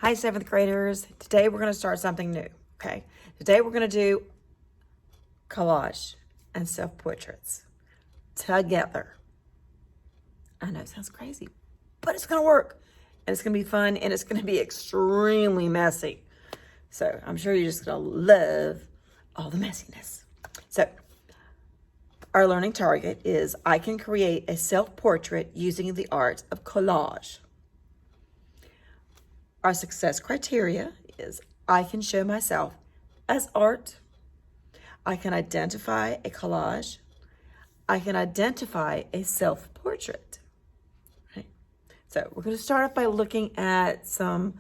Hi, 7th graders. Today we're going to start something new, okay? Today we're going to do collage and self-portraits together. I know it sounds crazy, but it's going to work. And it's going to be fun, and it's going to be extremely messy. So I'm sure you're just going to love all the messiness. So our learning target is I can create a self-portrait using the art of collage. Our success criteria is I can show myself as art. I can identify a collage. I can identify a self-portrait. Right? So we're going to start off by looking at some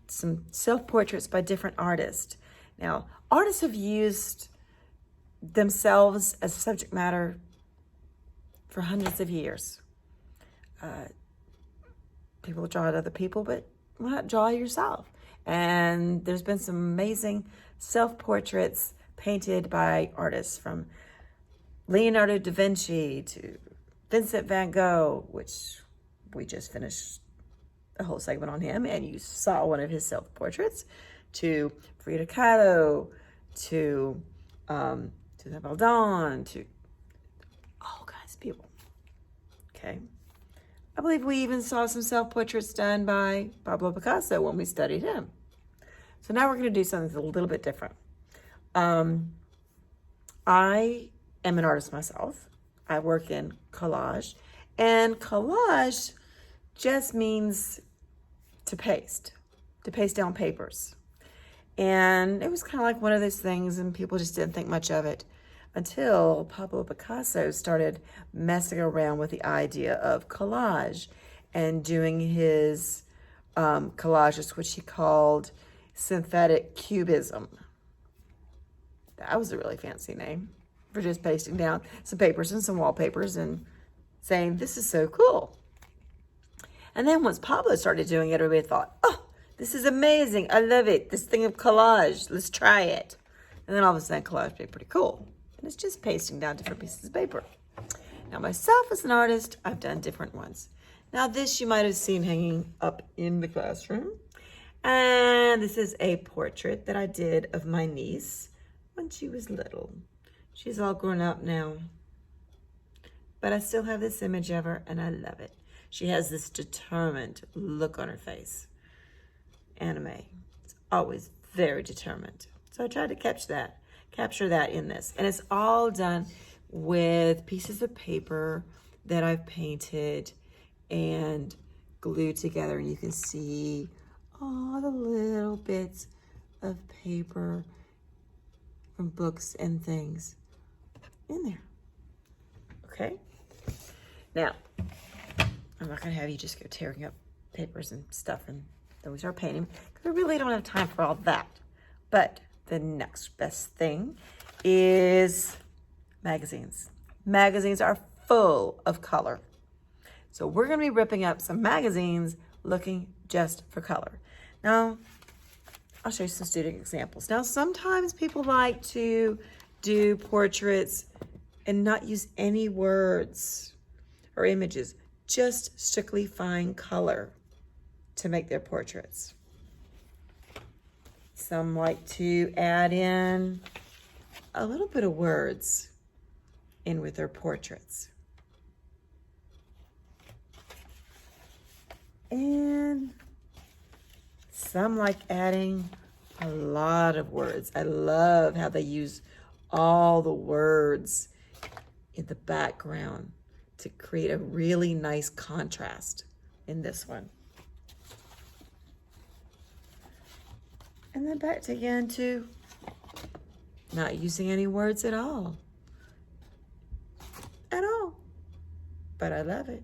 self-portraits by different artists. Now, artists have used themselves as subject matter for hundreds of years. People draw at other people, but why not draw yourself? And there's been some amazing self-portraits painted by artists from Leonardo da Vinci to Vincent van Gogh, which we just finished a whole segment on him, and you saw one of his self-portraits, to Frida Kahlo, to the Baldon, to all kinds of people. Okay. I believe we even saw some self-portraits done by Pablo Picasso when we studied him. So now we're going to do something a little bit different. I am an artist myself. I work in collage. And collage just means to paste down papers. And it was kind of like one of those things, and people just didn't think much of it until Pablo Picasso started messing around with the idea of collage and doing his collages, which he called synthetic cubism. That was a really fancy name for just pasting down some papers and some wallpapers and saying, this is so cool. And then once Pablo started doing it, everybody thought, oh, this is amazing. I love it. This thing of collage. Let's try it. And then all of a sudden, collage became pretty cool. And it's just pasting down different pieces of paper. Now, myself as an artist, I've done different ones. Now, this you might have seen hanging up in the classroom. And this is a portrait that I did of my niece when she was little. She's all grown up now. But I still have this image of her, and I love it. She has this determined look on her face. Anime. It's always very determined. So I tried to capture that in this. And it's all done with pieces of paper that I've painted and glued together. And you can see all the little bits of paper from books and things in there. Okay? Now, I'm not going to have you just go tearing up papers and stuff and then we start painting, because we really don't have time for all that. But the next best thing is magazines. Magazines are full of color. So we're going to be ripping up some magazines looking just for color. Now, I'll show you some student examples. Now, sometimes people like to do portraits and not use any words or images, just strictly find color to make their portraits. Some like to add in a little bit of words in with their portraits. And some like adding a lot of words. I love how they use all the words in the background to create a really nice contrast in this one. And then back again to not using any words at all. At all. But I love it.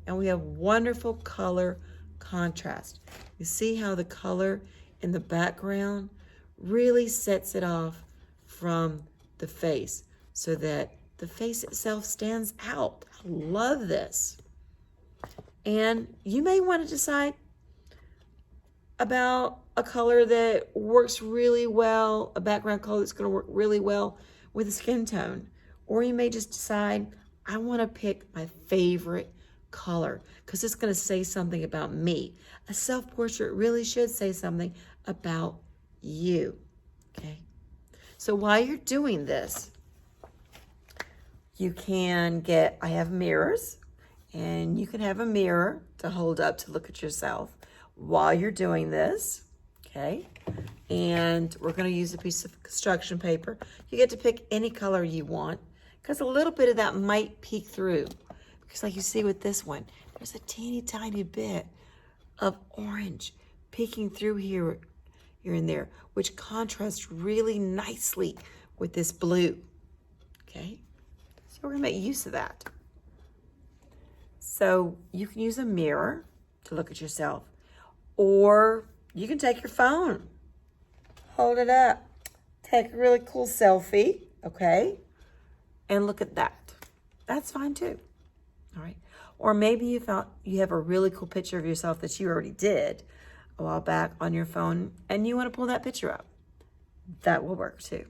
And we have wonderful color contrast. You see how the color in the background really sets it off from the face so that the face itself stands out. I love this. And you may want to decide about a color that works really well, a background color that's going to work really well with a skin tone. Or you may just decide, I want to pick my favorite color because it's going to say something about me. A self-portrait really should say something about you, okay? So while you're doing this, you can I have mirrors, and you can have a mirror to hold up to look at yourself while you're doing this, okay? And we're going to use a piece of construction paper. You get to pick any color you want because a little bit of that might peek through. Because like you see with this one, there's a teeny tiny bit of orange peeking through here and there, which contrasts really nicely with this blue, okay? So we're gonna make use of that. So you can use a mirror to look at yourself, or you can take your phone, hold it up, take a really cool selfie, okay? And look at that. That's fine too, all right? Or maybe you have a really cool picture of yourself that you already did a while back on your phone and you wanna pull that picture up. That will work too,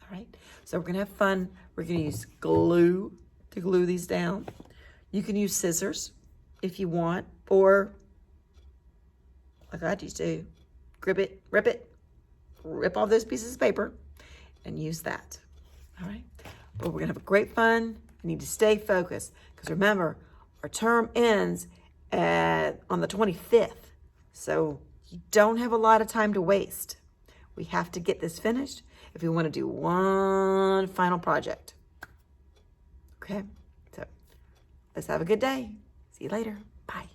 all right? So we're gonna have fun. We're gonna use glue to glue these down. You can use scissors if you want, or like I used to, rip off those pieces of paper and use that, all right? But we're gonna have a great fun. You need to stay focused because remember, our term ends on the 25th. So you don't have a lot of time to waste. We have to get this finished if we want to do one final project. Okay, so let's have a good day. See you later. Bye.